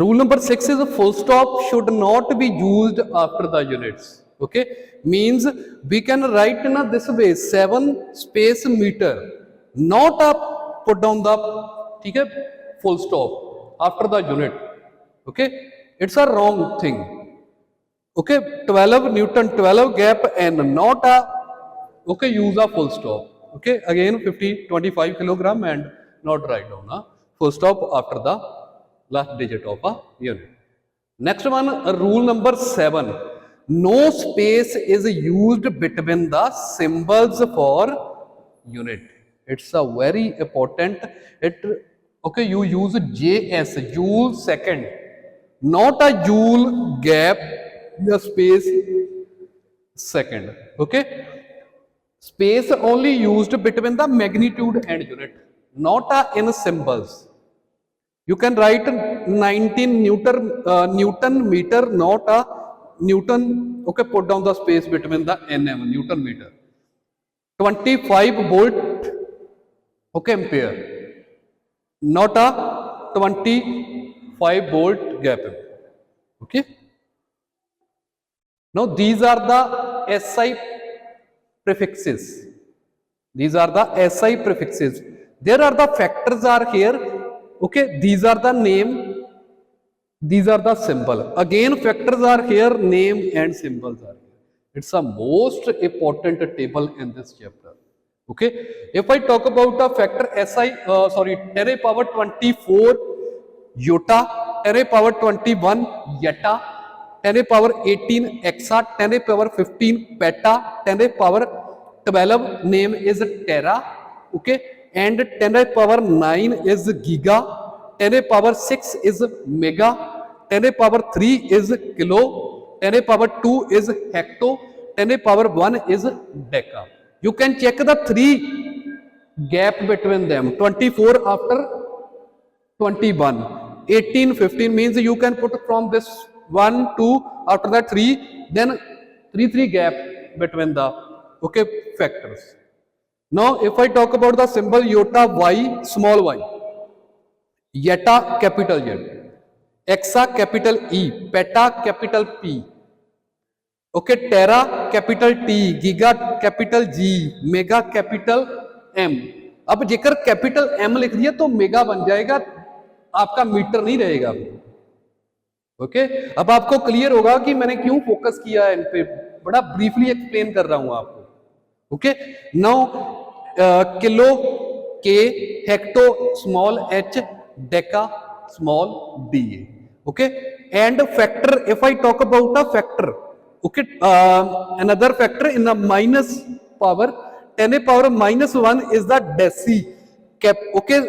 Rule number 6 is a full stop should not be used after the units. Okay, means we can write in this way 7 space meter, not up put down the okay, full stop after the unit. Okay, it's a wrong thing. Okay, 12 Newton, 12 gap and not a okay use a full stop. Okay, again 25 kilogram and not write down a full stop after the last digit of a unit. Next one, rule number 7. No space is used between the symbols for unit. It's a very important. Okay, you use JS, joule second, not a joule gap, the space second. Okay, space only used between the magnitude and unit, not a in symbols. You can write 19 Newton meter, not a Newton. Okay, put down the space between the nm, Newton meter. 25 volt, okay, ampere, not a 25 volt gap. Okay. Now these are the SI prefixes. These are the SI prefixes. There are the factors are here. Okay, these are the name, these are the symbol. Again factors are here, name and symbols are here. It's a most important table in this chapter. Okay, if I talk about the factor SI, 10 power 24 iota, 10 power 21 yeta, 10 power 18 exa, 10 power 15 peta, 10 power 12 name is tera. Okay, and 10 power 9 is giga, 10 power 6 is mega, 10 power 3 is kilo, 10 power 2 is hecto, 10 power 1 is deca. You can check the 3 gap between them. 24 after 21, 18, 15 means you can put from this 1, 2, after that 3, then 3 gap between the okay factors. Now if I talk about the symbol iota, y, small y, yeta, capital Z, exa, capital E, peta, capital P, okay, tera, capital T, giga, capital G, mega, capital M. अब जेकर capital M लिख दिया तो mega बन जाएगा, आपका metre नहीं रहेगा. ओके, अब आपको क्लियर होगा कि मैंने क्यों फोकस किया है इन पे, बड़ा ब्रीफली एक्सप्लेन कर रहा हूं आपको. Okay, now kilo K, hecto small h, Deka small d. Okay, and factor, if I talk about a factor, okay, another factor in the minus power, 10 power minus 1 is the deci. Okay,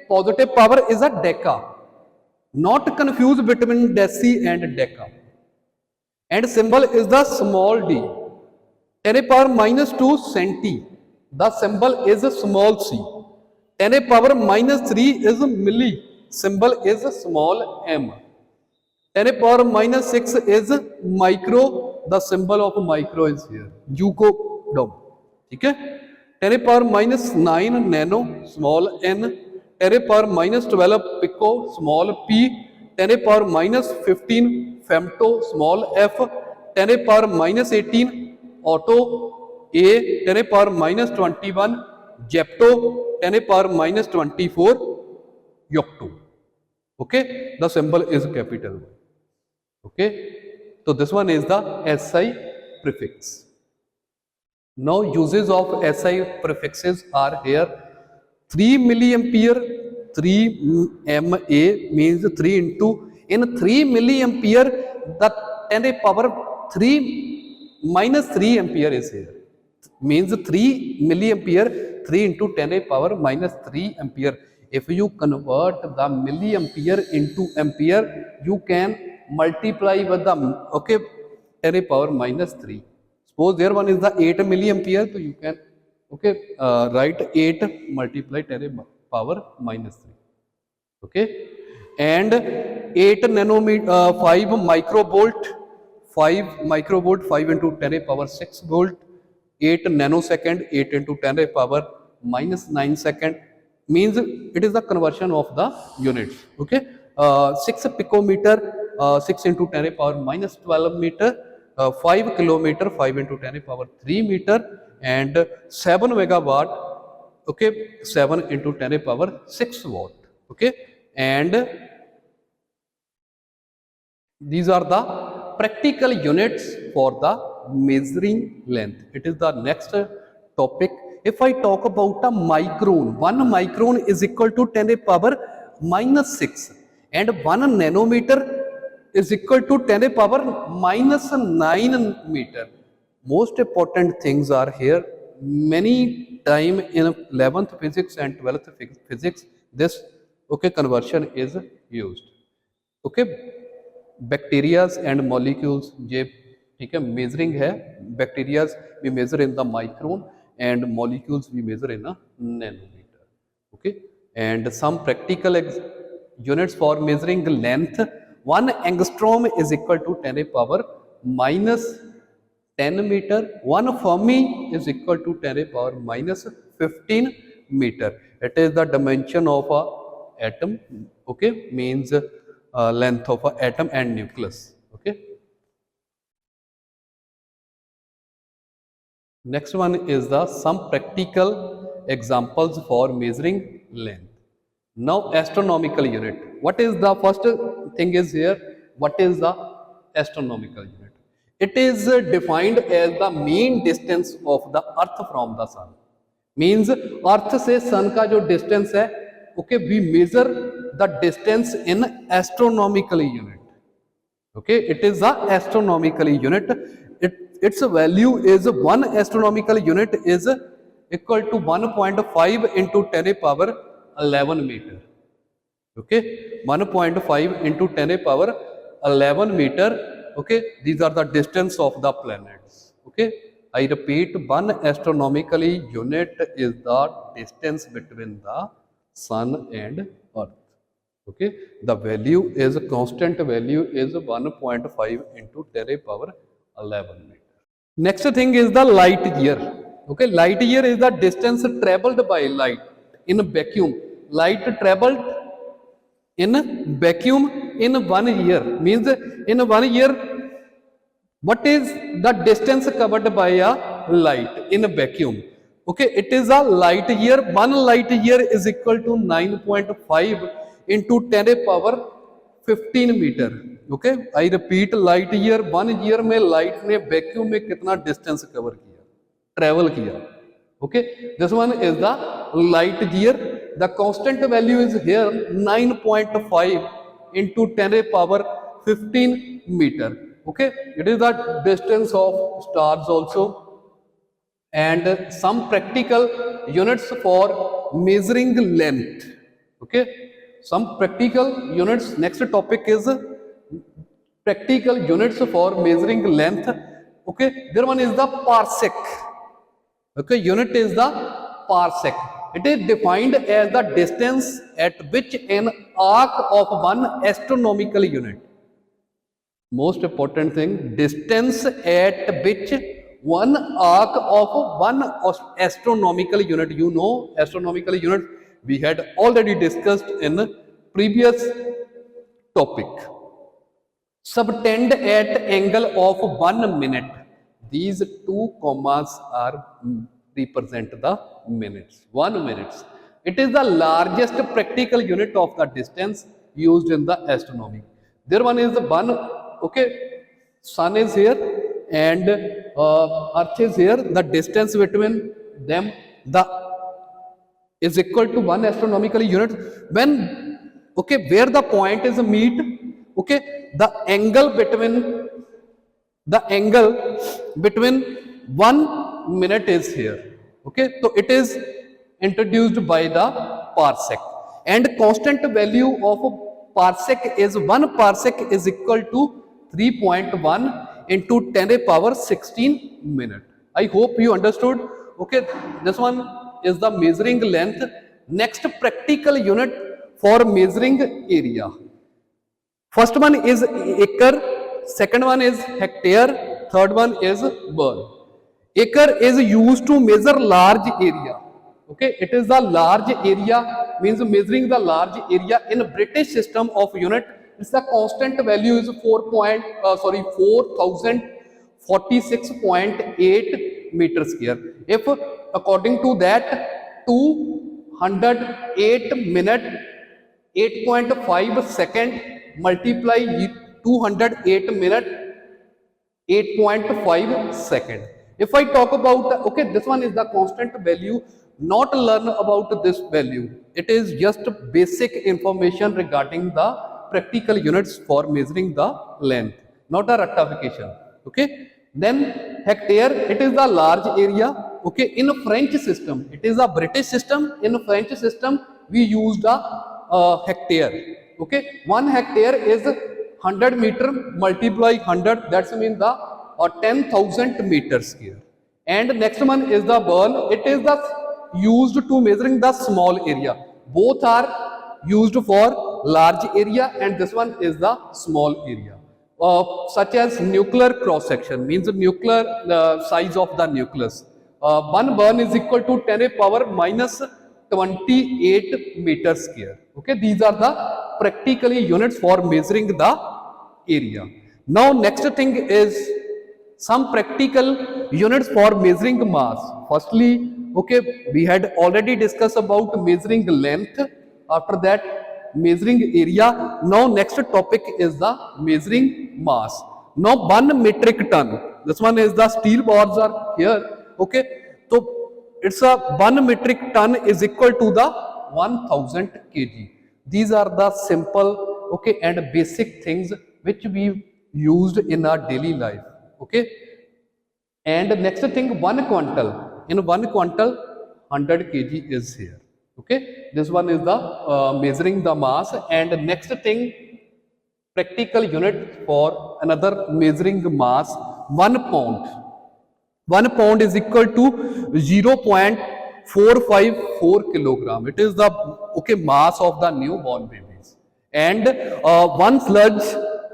positive power is a deca. Not confuse between deci and deca. And symbol is the small d. 10 power minus 2 centi. The symbol is a small c. 10 power minus 3 is milli. Symbol is a small m. 10 power minus 6 is micro. The symbol of micro is here. Eucodom. Okay? 10 power minus 9 nano, small n. 10 power minus 12 pico, small p. 10 power minus 15 femto, small f. 10 power minus 18 auto a. 10 power minus 21 jepto. 10 power minus 24 yocto. Okay, the symbol is capital. Okay, so this one is the SI prefix. Now uses of SI prefixes are here. 3 milliampere, 3 MA means 3 into, in 3 milliampere the 10 power 3 minus 3 ampere is here. Means 3 milliampere, 3 into 10 power minus 3 ampere. If you convert the milliampere into ampere, you can multiply with the okay 10 power minus 3. Suppose there one is the 8 milliampere, so you can okay write 8 multiply 10 power minus 3. Okay, and 8 nanometer 5 microvolt, 5 microvolt, 5 into 10 power 6 volt, 8 nanosecond, 8 into 10 power minus 9 second, means it is the conversion of the units. Okay, 6 picometer, 6 into 10 power minus 12 meter, 5 kilometer, 5 into 10 power 3 meter, and 7 megawatt, okay, 7 into 10 power 6 watt, okay, and these are the practical units for the measuring length. It is the next topic. If I talk about a micron, 1 micron is equal to 10 power minus 6, and 1 nanometer is equal to 10 power minus 9 meter. Most important things are here. Many time in 11th physics and 12th physics, this, okay, conversion is used. Okay, bacterias and molecules, ये ठीक है measuring है. Bacterias we measure in the micron and molecules we measure in a nanometre. Okay, and some practical units for measuring length. 1 angstrom is equal to 10 power minus 10 meter. 1 Fermi is equal to 10 power minus 15 meter. It is the dimension of a atom. Okay, means length of a atom and nucleus. Okay, next one is the some practical examples for measuring length. Now astronomical unit. What is the first thing is here? What is the astronomical unit? It is defined as the mean distance of the earth from the sun. Means earth से sun का जो distance है, okay, we measure the distance in astronomical unit. Okay, it is the astronomical unit. Its value is 1 astronomical unit is equal to 1.5 into 10 power 11 meter. Okay, 1.5 into 10 power 11 meter. Okay, these are the distance of the planets. Okay, I repeat, 1 astronomical unit is the distance between the sun and earth. Okay, the value is constant value is 1.5 into 10 power 11 meter. Next thing is the light year. Okay, light year is the distance traveled by light in a vacuum. Light traveled in vacuum in 1 year, means in 1 year what is the distance covered by a light in a vacuum. Okay, it is a light year. 1 light year is equal to 9.5 into 10 power 15 meter. Okay, I repeat, light year, 1 year में light ने vacuum में कितना distance cover किया, travel किया. Okay, this one is the light year. The constant value is here 9.5 into 10 power 15 meter. Okay, it is the distance of stars also. And some practical units for measuring length. Okay, some practical units. Next topic is practical units for measuring length. Okay, there one is the parsec. Okay, unit is the parsec. It is defined as the distance at which an arc of 1 astronomical unit. Most important thing, distance at which 1 arc of 1 astronomical unit. You know, astronomical unit we had already discussed in previous topic. Subtend at angle of 1 minute. These 2 commas are represent the minutes. 1 minute. It is the largest practical unit of the distance used in the astronomy. There one is the 1. Okay, sun is here and earth is here. The distance between them is equal to 1 astronomical unit. When, okay, where the point is meet, okay, the angle between 1 minute is here. Okay, so it is introduced by the parsec, and constant value of parsec is 1 parsec is equal to 3.1 into 10 power 16 minute. I hope you understood. Okay, this one is the measuring length. Next practical unit for measuring area. First one is acre, second one is hectare, third one is burn. Acre is used to measure large area. Okay, it is the large area means measuring the large area in British system of unit. It's the constant value is 4046.8 meters square. If according to that 208 minute 8.5 second multiply 208 minute 8.5 second. If I talk about, okay, this one is the constant value, not learn about this value. It is just basic information regarding the practical units for measuring the length, not a rectification. Okay. Then hectare, it is the large area. Okay. In a French system, it is a British system. In a French system, we used a hectare. Okay. 1 hectare is 100 meter multiply 100, that's mean the 10,000 meters square. And next one is the burn. It is the used to measuring the small area. Both are used for large area, and this one is the small area. Such as nuclear cross section, means the nuclear size of the nucleus. One burn is equal to 10 a power minus 28 meters square. Okay, these are the practically units for measuring the area. Now next thing is some practical units for measuring mass. Firstly, okay, we had already discussed about measuring length. After that, measuring area. Now next topic is the measuring mass. Now 1 metric ton. This one is the steel bars are here. Okay, so it's a 1 metric ton is equal to the 1000 kg. These are the simple, okay, and basic things which we used in our daily life. Okay, and next thing, 1 quintal. In 1 quintal, 100 kg is here. Okay, this one is the measuring the mass. And next thing, practical unit for another measuring mass, 1 pound. 1 pound is equal to 0.454 kilogram. It is the, okay, mass of the newborn babies. And 1 sludge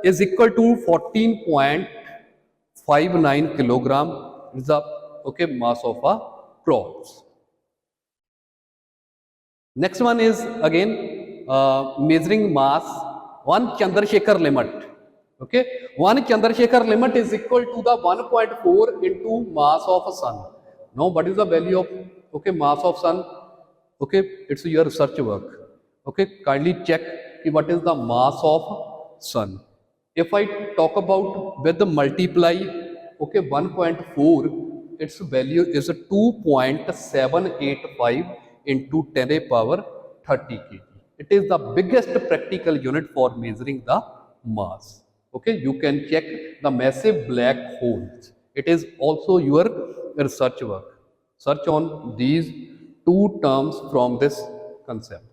is equal to 14.59 kilogram. Is the, okay, mass of a crops. Next one is again measuring mass, 1 Chandrasekhar limit. Okay, 1 Chandrasekhar limit is equal to the 1.4 into mass of sun. Now, what is the value of, okay, mass of sun? Okay, it's your research work. Okay, kindly check what is the mass of sun. If I talk about with the multiply, okay, 1.4, its value is 2.785 into 10 a power 30 kg. It is the biggest practical unit for measuring the mass. Okay, you can check the massive black holes. It is also your research work. Search on these two terms from this concept.